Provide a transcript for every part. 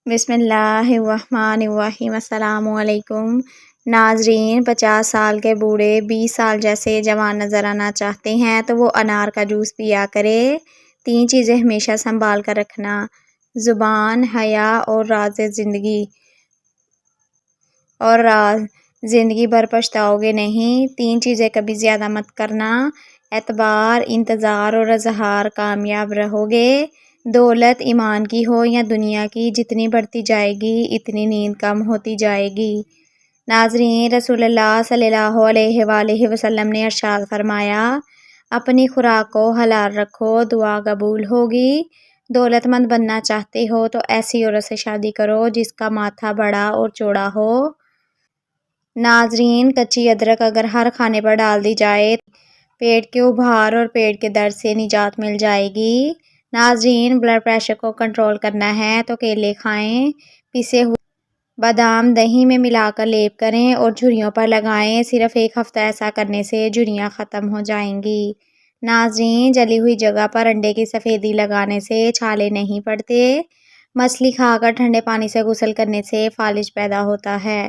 بسم اللہ الرحمن الرحیم۔ السلام علیکم ناظرین، 50 سال کے بوڑھے 20 سال جیسے جوان نظر آنا چاہتے ہیں تو وہ انار کا جوس پیا کرے۔ 3 چیزیں ہمیشہ سنبھال کر رکھنا: زبان، حیا اور راز زندگی بھر پچھتاؤ گے نہیں۔ 3 چیزیں کبھی زیادہ مت کرنا: اعتبار، انتظار اور اظہار۔ کامیاب رہو گے۔ دولت ایمان کی ہو یا دنیا کی، جتنی بڑھتی جائے گی اتنی نیند کم ہوتی جائے گی۔ ناظرین، رسول اللہ صلی اللہ علیہ وآلہ وسلم نے ارشاد فرمایا، اپنی خوراک کو حلال رکھو، دعا قبول ہوگی۔ دولت مند بننا چاہتے ہو تو ایسی عورت سے شادی کرو جس کا ماتھا بڑا اور چوڑا ہو۔ ناظرین، کچی ادرک اگر ہر کھانے پر ڈال دی جائے پیٹ کے ابھار اور پیٹ کے درد سے نجات مل جائے گی۔ ناظرین، بلڈ پریشر کو کنٹرول کرنا ہے تو کیلے کھائیں، پسے ہوئے بادام دہی میں ملا کر لیپ کریں اور جھریوں پر لگائیں۔ صرف 1 ہفتہ ایسا کرنے سے جھریاں ختم ہو جائیں گی۔ ناظرین، جلی ہوئی جگہ پر انڈے کی سفیدی لگانے سے چھالے نہیں پڑتے۔ مچھلی کھا کر ٹھنڈے پانی سے غسل کرنے سے فالج پیدا ہوتا ہے۔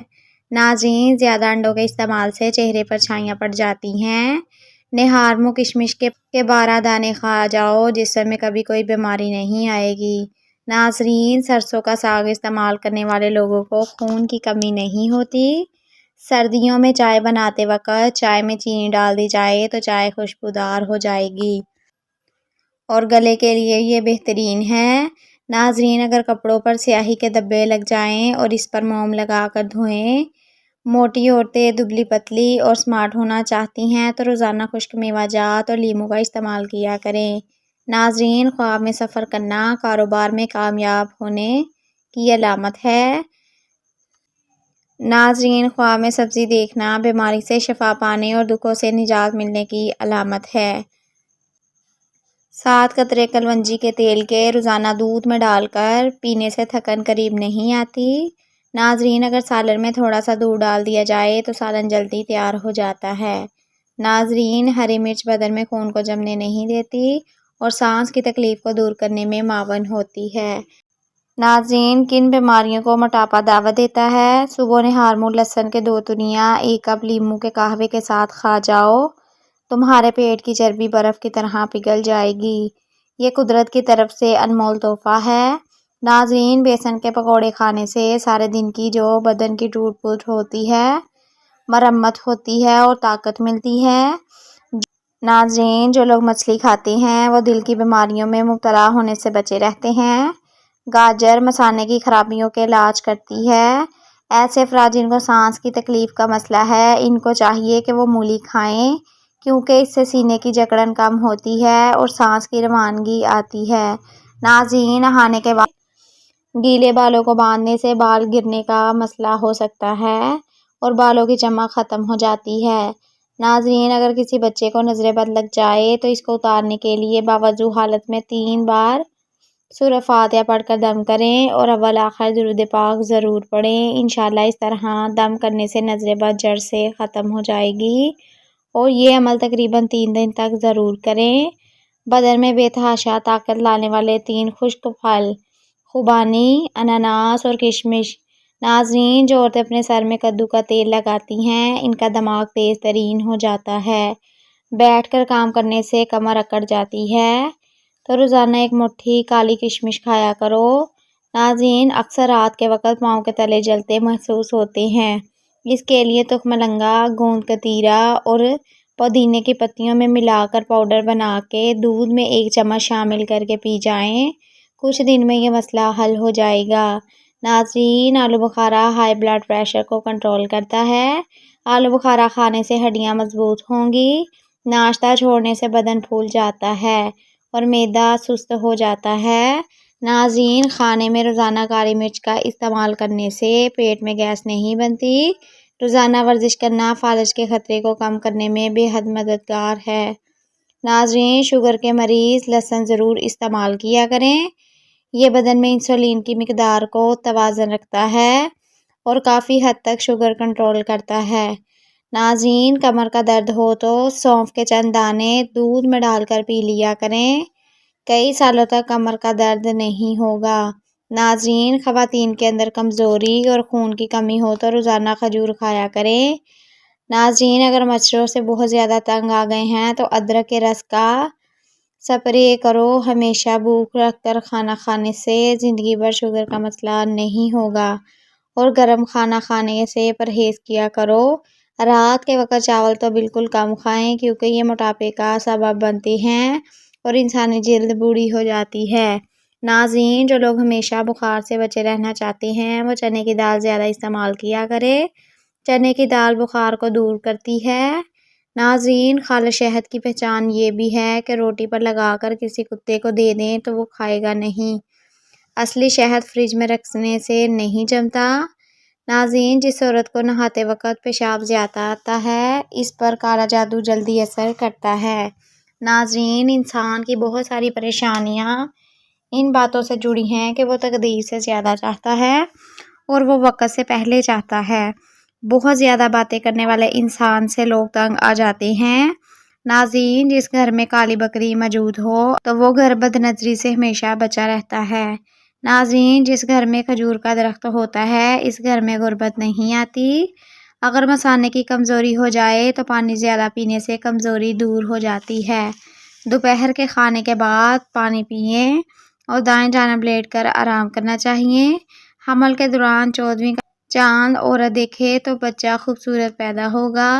ناظرین، زیادہ انڈوں کے استعمال سے چہرے پر چھائیاں پڑ جاتی ہیں۔ نہار منہ کشمش کے 12 دانے کھا جاؤ، جسم میں کبھی کوئی بیماری نہیں آئے گی۔ ناظرین، سرسوں کا ساگ استعمال کرنے والے لوگوں کو خون کی کمی نہیں ہوتی۔ سردیوں میں چائے بناتے وقت چائے میں چینی ڈال دی جائے تو چائے خوشبودار ہو جائے گی اور گلے کے لیے یہ بہترین ہے۔ ناظرین، اگر کپڑوں پر سیاہی کے دھبے لگ جائیں اور اس پر موم لگا کر دھوئیں۔ موٹی عورتیں دبلی پتلی اور سمارٹ ہونا چاہتی ہیں تو روزانہ خشک میوہ جات اور لیموں کا استعمال کیا کریں۔ ناظرین، خواب میں سفر کرنا کاروبار میں کامیاب ہونے کی علامت ہے۔ ناظرین، خواب میں سبزی دیکھنا بیماری سے شفا پانے اور دکھوں سے نجات ملنے کی علامت ہے۔ 7 قطرے کلونجی کے تیل کے روزانہ دودھ میں ڈال کر پینے سے تھکن قریب نہیں آتی۔ ناظرین، اگر سالن میں تھوڑا سا دودھ ڈال دیا جائے تو سالن جلدی تیار ہو جاتا ہے۔ ناظرین، ہری مرچ بدن میں خون کو جمنے نہیں دیتی اور سانس کی تکلیف کو دور کرنے میں معاون ہوتی ہے۔ ناظرین، کن بیماریوں کو موٹاپا دعوت دیتا ہے؟ صبح نہار منہ لہسن کے 2 تنیاں 1 کپ لیموں کے قہوے کے ساتھ کھا جاؤ، تمہارے پیٹ کی چربی برف کی طرح پگھل جائے گی۔ یہ قدرت کی طرف سے انمول تحفہ ہے۔ ناظرین، بیسن کے پکوڑے کھانے سے سارے دن کی جو بدن کی ٹوٹ پھوٹ ہوتی ہے مرمت ہوتی ہے اور طاقت ملتی ہے۔ ناظرین، جو لوگ مچھلی کھاتے ہیں وہ دل کی بیماریوں میں مبتلا ہونے سے بچے رہتے ہیں۔ گاجر مثانے کی خرابیوں کے علاج کرتی ہے۔ ایسے افراد جن کو سانس کی تکلیف کا مسئلہ ہے، ان کو چاہیے کہ وہ مولی کھائیں کیونکہ اس سے سینے کی جکڑن کم ہوتی ہے اور سانس کی روانگی آتی ہے۔ ناظرین، نہانے کے بعد گیلے بالوں کو باندھنے سے بال گرنے کا مسئلہ ہو سکتا ہے اور بالوں کی چمک ختم ہو جاتی ہے۔ ناظرین، اگر کسی بچے کو نظر بد لگ جائے تو اس کو اتارنے کے لیے باوضو حالت میں 3 بار سورہ فاتحہ پڑھ کر دم کریں اور اول آخر درود پاک ضرور پڑھیں۔ انشاءاللہ اس طرح دم کرنے سے نظر بد جڑ سے ختم ہو جائے گی اور یہ عمل تقریباً 3 دن تک ضرور کریں۔ بدن میں بے تحاشا طاقت لانے والے 3 خشک پھل: خوبانی، اناناس اور کشمش۔ ناظرین، جو عورتیں اپنے سر میں کدو کا تیل لگاتی ہیں ان کا دماغ تیز ترین ہو جاتا ہے۔ بیٹھ کر کام کرنے سے کمر اکڑ جاتی ہے تو روزانہ 1 مٹھی کالی کشمش کھایا کرو۔ ناظرین، اکثر رات کے وقت پاؤں کے تلے جلتے محسوس ہوتے ہیں۔ اس کے لیے تخم لنگا، گوند کتیرا اور پودینے کی پتیوں میں ملا کر پاؤڈر بنا کے دودھ میں 1 چمچ شامل کر کے پی جائیں۔ کچھ دن میں یہ مسئلہ حل ہو جائے گا۔ ناظرین، آلو بخارا ہائی بلڈ پریشر کو کنٹرول کرتا ہے۔ آلو بخارا کھانے سے ہڈیاں مضبوط ہوں گی۔ ناشتہ چھوڑنے سے بدن پھول جاتا ہے اور معدہ سست ہو جاتا ہے۔ ناظرین، کھانے میں روزانہ کالی مرچ کا استعمال کرنے سے پیٹ میں گیس نہیں بنتی۔ روزانہ ورزش کرنا فالج کے خطرے کو کم کرنے میں بے حد مددگار ہے۔ ناظرین، شوگر کے مریض لہسن ضرور استعمال کیا کریں۔ یہ بدن میں انسولین کی مقدار کو توازن رکھتا ہے اور کافی حد تک شوگر کنٹرول کرتا ہے۔ ناظرین، کمر کا درد ہو تو سونف کے چند دانے دودھ میں ڈال کر پی لیا کریں۔ کئی سالوں تک کمر کا درد نہیں ہوگا۔ ناظرین، خواتین کے اندر کمزوری اور خون کی کمی ہو تو روزانہ کھجور کھایا کریں۔ ناظرین، اگر مچھروں سے بہت زیادہ تنگ آ گئے ہیں تو ادرک کے رس کا سپرے کرو۔ ہمیشہ بھوک رکھ کر کھانا کھانے سے زندگی بھر شوگر کا مسئلہ نہیں ہوگا، اور گرم کھانا کھانے سے پرہیز کیا کرو۔ رات کے وقت چاول تو بالکل کم کھائیں، کیونکہ یہ موٹاپے کا سبب بنتے ہیں اور انسانی جلد بوڑھی ہو جاتی ہے۔ ناظرین، جو لوگ ہمیشہ بخار سے بچے رہنا چاہتے ہیں وہ چنے کی دال زیادہ استعمال کیا کرے۔ چنے کی دال بخار کو دور کرتی ہے۔ ناظرین، خالص شہد کی پہچان یہ بھی ہے کہ روٹی پر لگا کر کسی کتے کو دے دیں تو وہ کھائے گا نہیں۔ اصلی شہد فریج میں رکھنے سے نہیں جمتا۔ ناظرین، جس عورت کو نہاتے وقت پیشاب زیادہ آتا ہے اس پر کالا جادو جلدی اثر کرتا ہے۔ ناظرین، انسان کی بہت ساری پریشانیاں ان باتوں سے جڑی ہیں کہ وہ تقدیر سے زیادہ چاہتا ہے اور وہ وقت سے پہلے چاہتا ہے۔ بہت زیادہ باتیں کرنے والے انسان سے لوگ تنگ آ جاتے ہیں۔ ناظرین، جس گھر میں کالی بکری موجود ہو تو وہ گھر بد نظری سے ہمیشہ بچا رہتا ہے۔ ناظرین، جس گھر میں کھجور کا درخت ہوتا ہے اس گھر میں غربت نہیں آتی۔ اگر مثانے کی کمزوری ہو جائے تو پانی زیادہ پینے سے کمزوری دور ہو جاتی ہے۔ دوپہر کے کھانے کے بعد پانی پئیں اور دائیں جانب لیٹ کر آرام کرنا چاہیے۔ حمل کے دوران 14ویں کا چاند عورت دیکھے تو بچہ خوبصورت پیدا ہوگا۔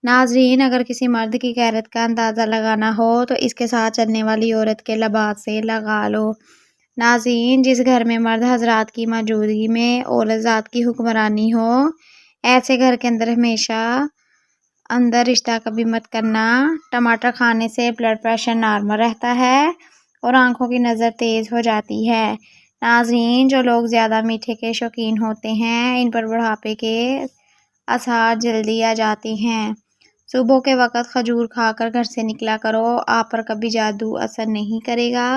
ناظرین، اگر کسی مرد کی غیرت کا اندازہ لگانا ہو تو اس کے ساتھ چلنے والی عورت کے لباس سے لگا لو۔ ناظرین، جس گھر میں مرد حضرات کی موجودگی میں عورت ذات کی حکمرانی ہو ایسے گھر کے اندر ہمیشہ اندر رشتہ کبھی مت کرنا۔ ٹماٹر کھانے سے بلڈ پریشر نارمل رہتا ہے اور آنکھوں کی نظر تیز ہو جاتی ہے۔ ناظرین، جو لوگ زیادہ میٹھے کے شوقین ہوتے ہیں ان پر بڑھاپے کے آثار جلدی آ جاتے ہیں۔ صبح کے وقت کھجور کھا کر گھر سے نکلا کرو، آپ پر کبھی جادو اثر نہیں کرے گا۔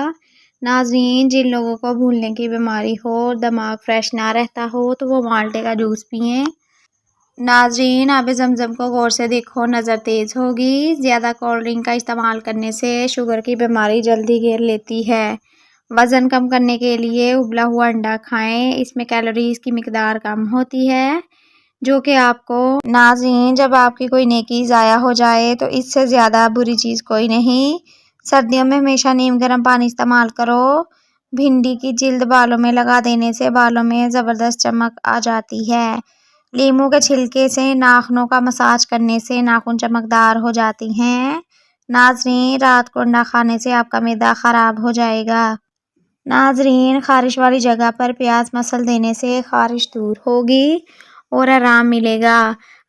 ناظرین، جن لوگوں کو بھولنے کی بیماری ہو اور دماغ فریش نہ رہتا ہو تو وہ مالٹے کا جوس پئیں۔ ناظرین، آب زمزم کو غور سے دیکھو، نظر تیز ہوگی۔ زیادہ کولڈ ڈرنک کا استعمال کرنے سے شوگر کی بیماری جلدی گھیر لیتی ہے۔ وزن کم کرنے کے لیے ابلا ہوا انڈا کھائیں، اس میں کیلوریز کی مقدار کم ہوتی ہے جو کہ آپ کو۔ ناظرین، جب آپ کی کوئی نیکی ضائع ہو جائے تو اس سے زیادہ بری چیز کوئی نہیں۔ سردیوں میں ہمیشہ نیم گرم پانی استعمال کرو۔ بھنڈی کی جلد بالوں میں لگا دینے سے بالوں میں زبردست چمک آ جاتی ہے۔ لیموں کے چھلکے سے ناخنوں کا مساج کرنے سے ناخن چمکدار ہو جاتے ہیں۔ ناظرین، رات کو انڈا کھانے سے آپ کا معدہ خراب ہو جائے گا۔ ناظرین، خارش والی جگہ پر پیاز مسل دینے سے خارش دور ہوگی اور آرام ملے گا۔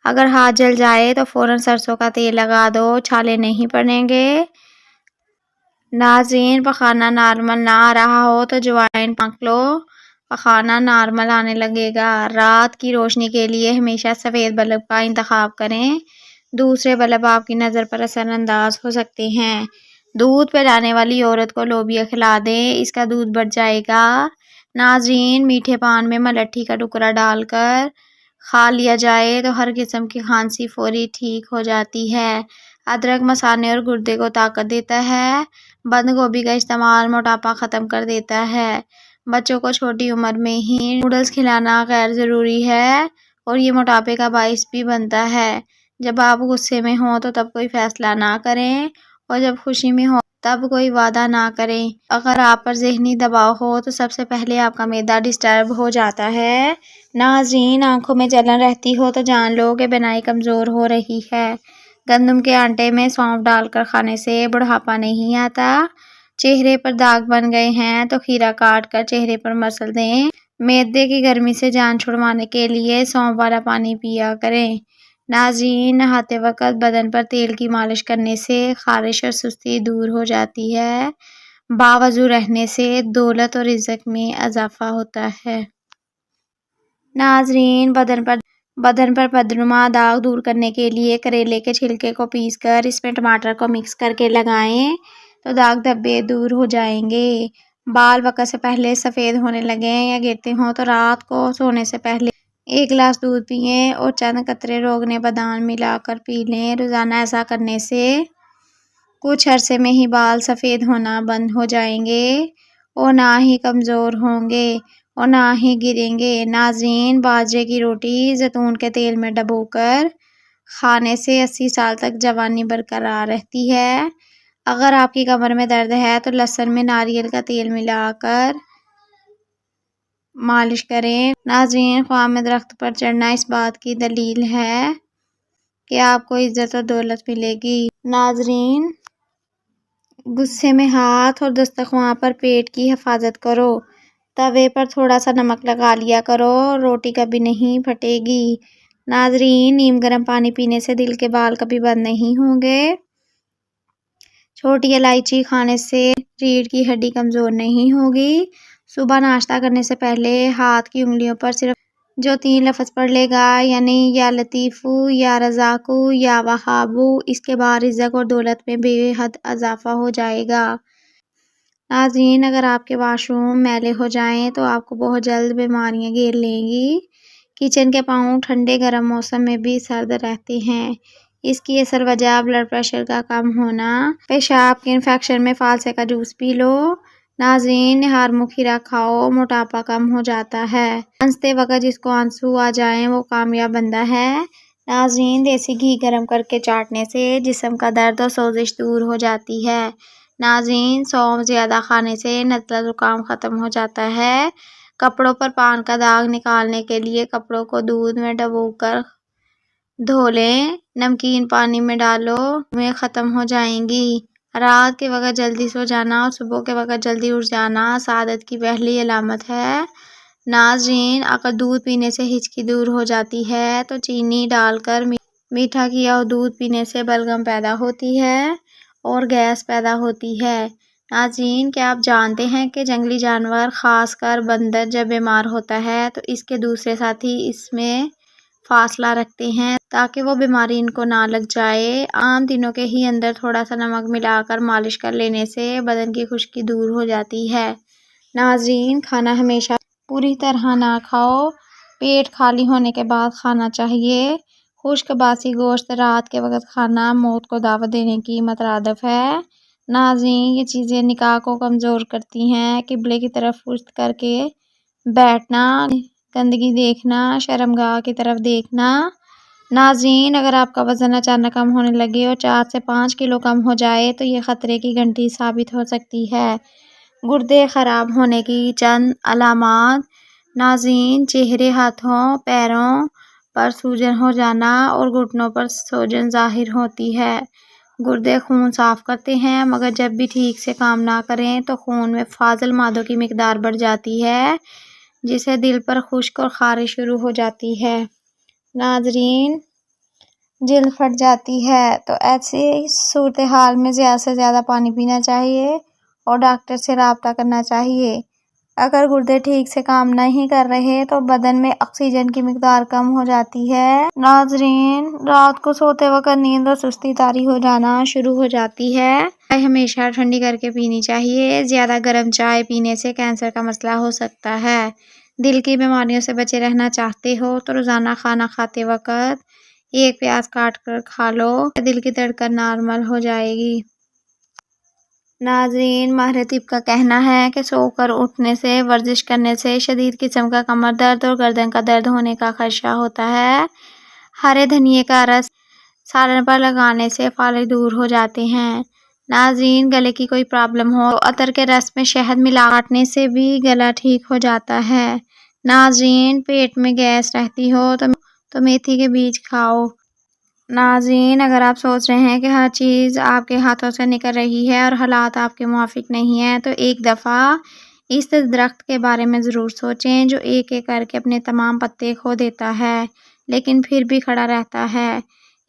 اگر ہاتھ جل جائے تو فوراً سرسوں کا تیل لگا دو، چھالے نہیں پڑیں گے۔ ناظرین، پخانہ نارمل نہ آ رہا ہو تو جوائن پھونک لو، پخانہ نارمل آنے لگے گا۔ رات کی روشنی کے لیے ہمیشہ سفید بلب کا انتخاب کریں، دوسرے بلب آپ کی نظر پر اثر انداز ہو سکتے ہیں۔ دودھ پلانے والی عورت کو لوبیا کھلا دیں، اس کا دودھ بڑھ جائے گا۔ ناظرین، میٹھے پان میں ملٹھی کا ٹکڑا ڈال کر کھا لیا جائے تو ہر قسم کی کھانسی فوری ٹھیک ہو جاتی ہے۔ ادرک مثانے اور گردے کو طاقت دیتا ہے۔ بند گوبھی کا استعمال موٹاپا ختم کر دیتا ہے۔ بچوں کو چھوٹی عمر میں ہی نوڈلز کھلانا غیر ضروری ہے اور یہ موٹاپے کا باعث بھی بنتا ہے۔ جب آپ غصے میں ہوں تو تب کوئی فیصلہ نہ کریں اور جب خوشی میں ہوں تب کوئی وعدہ نہ کریں۔ اگر آپ پر ذہنی دباؤ ہو تو سب سے پہلے آپ کا معدہ ڈسٹرب ہو جاتا ہے۔ ناظرین، آنکھوں میں جلن رہتی ہو تو جان لو کہ بینائی کمزور ہو رہی ہے۔ گندم کے آٹے میں سونف ڈال کر کھانے سے بڑھاپا نہیں آتا۔ چہرے پر داغ بن گئے ہیں تو کھیرا کاٹ کر چہرے پر مسل دیں۔ معدے کی گرمی سے جان چھڑوانے کے لیے سونف والا پانی پیا کریں۔ ناظرین، نہاتے وقت بدن پر تیل کی مالش کرنے سے خارش اور سستی دور ہو جاتی ہے۔ باوضو رہنے سے دولت اور رزق میں اضافہ ہوتا ہے۔ ناظرین، بدن پر بدنما داغ دور کرنے کے لیے کریلے کے چھلکے کو پیس کر اس میں ٹماٹر کو مکس کر کے لگائیں تو داغ دھبے دور ہو جائیں گے۔ بال وقت سے پہلے سفید ہونے لگیں یا گرتے ہوں تو رات کو سونے سے پہلے 1 گلاس دودھ پئیں اور چند قطرے روغن بادام ملا کر پی لیں۔ روزانہ ایسا کرنے سے کچھ عرصے میں ہی بال سفید ہونا بند ہو جائیں گے اور نہ ہی کمزور ہوں گے اور نہ ہی گریں گے۔ ناظرین، باجرے کی روٹی زیتون کے تیل میں ڈبو کر کھانے سے 80 سال تک جوانی برقرار رہتی ہے۔ اگر آپ کی کمر میں درد ہے تو لہسن میں ناریل کا تیل ملا کر مالش کریں۔ ناظرین، خواہ میں درخت پر چڑھنا اس بات کی دلیل ہے کہ آپ کو عزت و دولت ملے گی۔ ناظرین، غصے میں ہاتھ اور دستخوان پر پیٹ کی حفاظت کرو۔ توے پر تھوڑا سا نمک لگا لیا کرو، روٹی کبھی نہیں پھٹے گی۔ ناظرین، نیم گرم پانی پینے سے دل کے بال کبھی بند نہیں ہوں گے۔ چھوٹی الائچی کھانے سے ریڑھ کی ہڈی کمزور نہیں ہوگی۔ صبح ناشتہ کرنے سے پہلے ہاتھ کی انگلیوں پر صرف جو 3 لفظ پڑھ لے گا، یعنی یا لطیفو، یا رزاقو، یا وہابو، اس کے بعد رزق اور دولت میں بے حد اضافہ ہو جائے گا۔ ناظرین، اگر آپ کے واش روم میلے ہو جائیں تو آپ کو بہت جلد بیماریاں گھیر لیں گی۔ کچن کے پاؤں ٹھنڈے گرم موسم میں بھی سرد رہتے ہیں۔ اس کی اصل وجہ بلڈ پریشر کا کم ہونا۔ پیشاب کے انفیکشن میں فالسے کا جوس پی لو۔ ناظرین، نہار منہ کھیرا کھاؤ، موٹاپا کم ہو جاتا ہے۔ ہنستے وقت جس کو آنسو آ جائیں وہ کامیاب بندہ ہے۔ ناظرین، دیسی گھی گرم کر کے چاٹنے سے جسم کا درد اور سوزش دور ہو جاتی ہے۔ ناظرین، سونف زیادہ کھانے سے نزلہ زکام ختم ہو جاتا ہے۔ کپڑوں پر پان کا داغ نکالنے کے لیے کپڑوں کو دودھ میں ڈبو کر دھو لیں۔ نمکین پانی میں ڈالو، میں ختم ہو جائیں گی۔ رات کے وقت جلدی سو جانا اور صبح کے وقت جلدی اٹھ جانا سعادت کی پہلی علامت ہے۔ ناظرین، اگر دودھ پینے سے ہچکی دور ہو جاتی ہے تو چینی ڈال کر میٹھا کیا ہوا دودھ پینے سے بلغم پیدا ہوتی ہے اور گیس پیدا ہوتی ہے۔ ناظرین، کیا آپ جانتے ہیں کہ جنگلی جانور خاص کر بندر جب بیمار ہوتا ہے تو اس کے دوسرے ساتھی اس میں فاصلہ رکھتے ہیں تاکہ وہ بیماری ان کو نہ لگ جائے۔ عام دنوں کے ہی اندر تھوڑا سا نمک ملا کر مالش کر لینے سے بدن کی خشکی دور ہو جاتی ہے۔ ناظرین، کھانا ہمیشہ پوری طرح نہ کھاؤ، پیٹ خالی ہونے کے بعد کھانا چاہیے۔ خشک باسی گوشت رات کے وقت کھانا موت کو دعوت دینے کی مترادف ہے۔ ناظرین، یہ چیزیں نکاح کو کمزور کرتی ہیں۔ قبلے کی طرف پشت کر کے بیٹھنا، گندگی دیکھنا، شرمگاہ کی طرف دیکھنا۔ ناظرین، اگر آپ کا وزن اچانک کم ہونے لگے اور 4 سے 5 کلو کم ہو جائے تو یہ خطرے کی گھنٹی ثابت ہو سکتی ہے۔ گردے خراب ہونے کی چند علامات۔ ناظرین، چہرے، ہاتھوں، پیروں پر سوجن ہو جانا اور گھٹنوں پر سوجن ظاہر ہوتی ہے۔ گردے خون صاف کرتے ہیں مگر جب بھی ٹھیک سے کام نہ کریں تو خون میں فاضل مادوں کی مقدار بڑھ جاتی ہے جس سے دل پر خشک اور خارش شروع ہو جاتی ہے۔ ناظرین، جلد پھٹ جاتی ہے تو ایسی صورتحال میں زیادہ سے زیادہ پانی پینا چاہیے اور ڈاکٹر سے رابطہ کرنا چاہیے۔ اگر گردے ٹھیک سے کام نہیں کر رہے تو بدن میں آکسیجن کی مقدار کم ہو جاتی ہے۔ ناظرین، رات کو سوتے وقت نیند اور سستی طاری ہو جانا شروع ہو جاتی ہے۔ چائے ہمیشہ ٹھنڈی کر کے پینی چاہیے۔ زیادہ گرم چائے پینے سے کینسر کا مسئلہ ہو سکتا ہے۔ دل کی بیماریوں سے بچے رہنا چاہتے ہو تو روزانہ کھانا کھاتے وقت 1 پیاز کاٹ کر کھا لو، دل کی دھڑکن نارمل ہو جائے گی۔ ناظرین، ماہر طب کا کہنا ہے کہ سو کر اٹھنے سے، ورزش کرنے سے شدید قسم کا کمر درد اور گردن کا درد ہونے کا خدشہ ہوتا ہے۔ ہرے دھنیے کا رس سالن پر لگانے سے فالج دور ہو جاتے ہیں۔ ناظرین، گلے کی کوئی پرابلم ہو تو عطر کے رس میں شہد ملا کاٹنے سے بھی گلا ٹھیک ہو جاتا ہے۔ ناظرین، پیٹ میں گیس رہتی ہو تو میتھی کے بیج کھاؤ۔ ناظرین، اگر آپ سوچ رہے ہیں کہ ہر چیز آپ کے ہاتھوں سے نکل رہی ہے اور حالات آپ کے موافق نہیں ہیں تو ایک دفعہ اس درخت کے بارے میں ضرور سوچیں جو ایک ایک کر کے اپنے تمام پتے کھو دیتا ہے لیکن پھر بھی کھڑا رہتا ہے،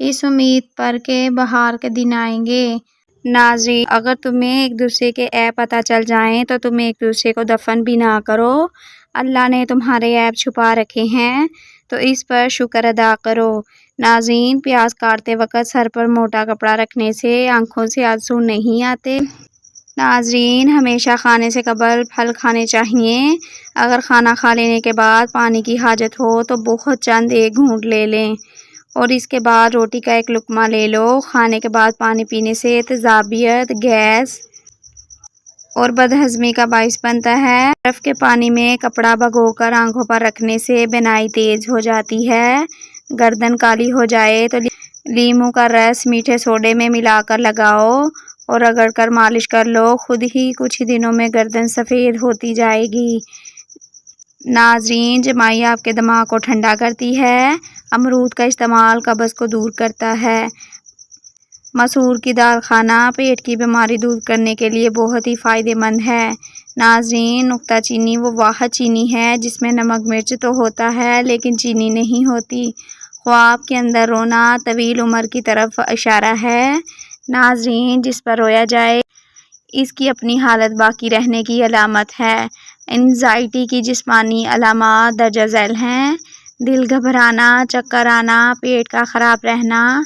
اس امید پر کہ بہار کے دن آئیں گے۔ ناظرین، اگر تمہیں ایک دوسرے کے عیب پتہ چل جائیں تو تم ایک دوسرے کو دفن بھی نہ کرو۔ اللہ نے تمہارے عیب چھپا رکھے ہیں تو اس پر شکر ادا کرو۔ ناظرین، پیاز کاٹتے وقت سر پر موٹا کپڑا رکھنے سے آنکھوں سے آنسو نہیں آتے۔ ناظرین، ہمیشہ کھانے سے قبل پھل کھانے چاہیے۔ اگر کھانا کھا لینے کے بعد پانی کی حاجت ہو تو بہت چند 1 گھونٹ لے لیں اور اس کے بعد روٹی کا 1 لقمہ لے لو۔ کھانے کے بعد پانی پینے سے تیزابیت، گیس اور بدہضمی کا باعث بنتا ہے۔ برف کے پانی میں کپڑا بھگو کر آنکھوں پر رکھنے سے بینائی تیز ہو جاتی ہے۔ گردن کالی ہو جائے تو لیموں کا رس میٹھے سوڈے میں ملا کر لگاؤ اور رگڑ کر مالش کر لو، خود ہی کچھ ہی دنوں میں گردن سفید ہوتی جائے گی۔ ناظرین، جمائی آپ کے دماغ کو ٹھنڈا کرتی ہے۔ امرود کا استعمال قبض کو دور کرتا ہے۔ مسور کی دال کھانا پیٹ کی بیماری دور کرنے کے لیے بہت ہی فائدہ مند ہے۔ ناظرین، نکتہ چینی وہ واحد چینی ہے جس میں نمک مرچ تو ہوتا ہے لیکن چینی نہیں ہوتی۔ خواب کے اندر رونا طویل عمر کی طرف اشارہ ہے۔ ناظرین، جس پر رویا جائے اس کی اپنی حالت باقی رہنے کی علامت ہے۔ انزائٹی کی جسمانی علامات درج ذیل ہیں: دل گھبرانا، چکر آنا، پیٹ کا خراب رہنا،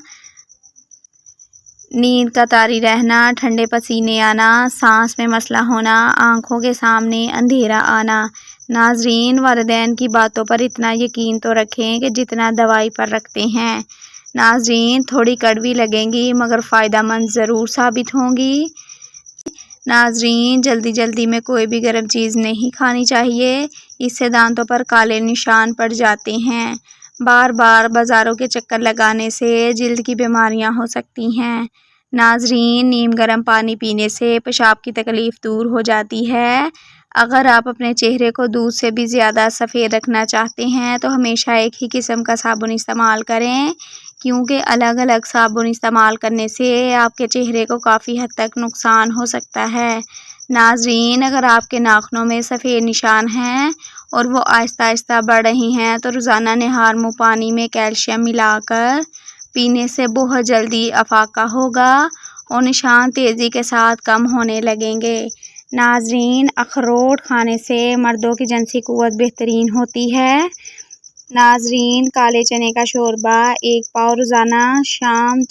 نیند کا طاری رہنا، ٹھنڈے پسینے آنا، سانس میں مسئلہ ہونا، آنکھوں کے سامنے اندھیرا آنا۔ ناظرین، والدین کی باتوں پر اتنا یقین تو رکھیں کہ جتنا دوائی پر رکھتے ہیں۔ ناظرین، تھوڑی کڑوی لگیں گی مگر فائدہ مند ضرور ثابت ہوں گی۔ ناظرین، جلدی میں کوئی بھی گرم چیز نہیں کھانی چاہیے، اس سے دانتوں پر کالے نشان پڑ جاتے ہیں۔ بار بار بازاروں کے چکر لگانے سے جلد کی بیماریاں ہو سکتی ہیں۔ ناظرین، نیم گرم پانی پینے سے پیشاب کی تکلیف دور ہو جاتی ہے۔ اگر آپ اپنے چہرے کو دودھ سے بھی زیادہ سفید رکھنا چاہتے ہیں تو ہمیشہ ایک ہی قسم کا صابن استعمال کریں، کیونکہ الگ الگ صابن استعمال کرنے سے آپ کے چہرے کو کافی حد تک نقصان ہو سکتا ہے۔ ناظرین، اگر آپ کے ناخنوں میں سفید نشان ہیں اور وہ آہستہ آہستہ بڑھ رہے ہیں تو روزانہ نہار منہ پانی میں کیلشیم ملا کر پینے سے بہت جلدی افاقہ ہوگا اور نشان تیزی کے ساتھ کم ہونے لگیں گے۔ ناظرین، اخروٹ کھانے سے مردوں کی جنسی قوت بہترین ہوتی ہے۔ ناظرین، کالے چنے کا شوربہ 1 پاؤ روزانہ شام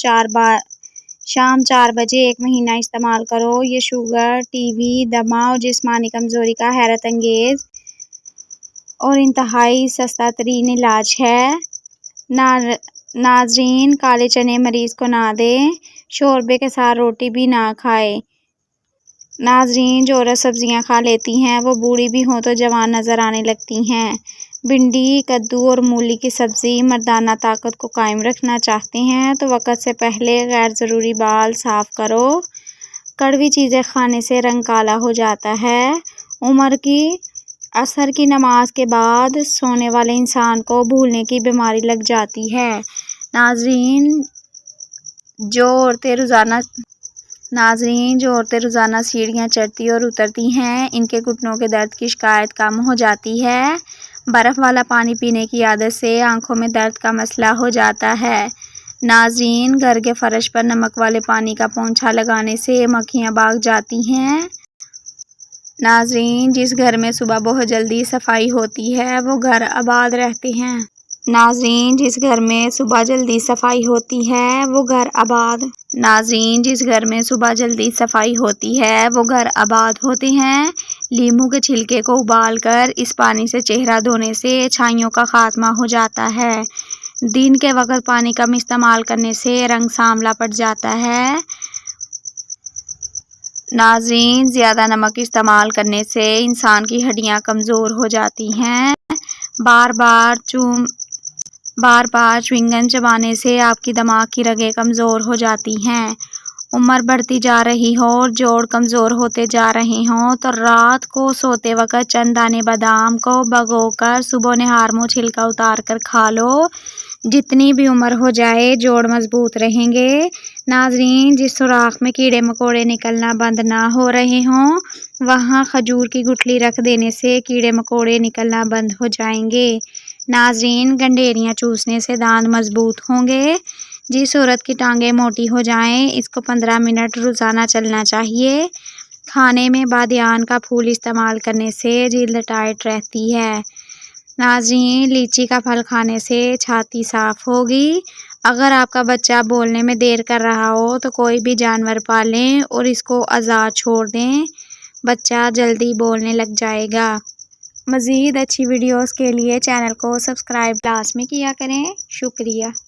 4 بجے 1 مہینہ استعمال کرو۔ یہ شوگر، ٹی بی، دمہ اور جسمانی کمزوری کا حیرت انگیز اور انتہائی سستا ترین علاج ہے۔ ناظرین، کالے چنے مریض کو نہ دیں، شوربے کے ساتھ روٹی بھی نہ کھائے۔ ناظرین، جو عورت سبزیاں کھا لیتی ہیں وہ بوڑھی بھی ہوں تو جوان نظر آنے لگتی ہیں۔ بھنڈی، کدو اور مولی کی سبزی مردانہ طاقت کو قائم رکھنا چاہتے ہیں تو وقت سے پہلے غیر ضروری بال صاف کرو۔ کڑوی چیزیں کھانے سے رنگ کالا ہو جاتا ہے۔ عصر کی نماز کے بعد سونے والے انسان کو بھولنے کی بیماری لگ جاتی ہے۔ ناظرین، جو عورتیں روزانہ سیڑھیاں چڑھتی اور اترتی ہیں ان کے گھٹنوں کے درد کی شکایت کم ہو جاتی ہے۔ برف والا پانی پینے کی عادت سے آنکھوں میں درد کا مسئلہ ہو جاتا ہے۔ ناظرین، گھر کے فرش پر نمک والے پانی کا پونچھا لگانے سے مکھیاں بھاگ جاتی ہیں۔ ناظرین، جس گھر میں صبح بہت جلدی صفائی ہوتی ہے وہ گھر آباد رہتے ہیں۔ ناظرین، جس گھر میں صبح جلدی صفائی ہوتی ہے وہ گھر آباد ہوتے ہیں۔ لیموں کے چھلکے کو ابال کر اس پانی سے چہرہ دھونے سے چھائیوں کا خاتمہ ہو جاتا ہے۔ دن کے وقت پانی کم استعمال کرنے سے رنگ سانولا پڑ جاتا ہے۔ ناظرین، زیادہ نمک استعمال کرنے سے انسان کی ہڈیاں کمزور ہو جاتی ہیں۔ بار بار چیونگم چبانے سے آپ کی دماغ کی رگیں کمزور ہو جاتی ہیں۔ عمر بڑھتی جا رہی ہو اور جوڑ کمزور ہوتے جا رہے ہوں تو رات کو سوتے وقت چند دانے بادام کو بھگو کر صبح نہار منہ چھلکا اتار کر کھا لو۔ جتنی بھی عمر ہو جائے جوڑ مضبوط رہیں گے۔ ناظرین، جس سوراخ میں کیڑے مکوڑے نکلنا بند نہ ہو رہے ہوں وہاں کھجور کی گٹھلی رکھ دینے سے کیڑے مکوڑے نکلنا بند ہو جائیں گے۔ ناظرین، گنڈیریاں چوسنے سے دانت مضبوط ہوں گے۔ جس عورت کی ٹانگیں موٹی ہو جائیں اس کو 15 منٹ روزانہ چلنا چاہیے۔ کھانے میں بادیان کا پھول استعمال کرنے سے جلد ٹائٹ رہتی ہے۔ ناظرین، لیچی کا پھل کھانے سے چھاتی صاف ہوگی۔ اگر آپ کا بچہ بولنے میں دیر کر رہا ہو تو کوئی بھی جانور پالیں اور اس کو آزاد چھوڑ دیں، بچہ جلدی بولنے لگ جائے گا۔ مزید اچھی ویڈیوز کے لیے چینل کو سبسکرائب لازمی کیا کریں۔ شکریہ۔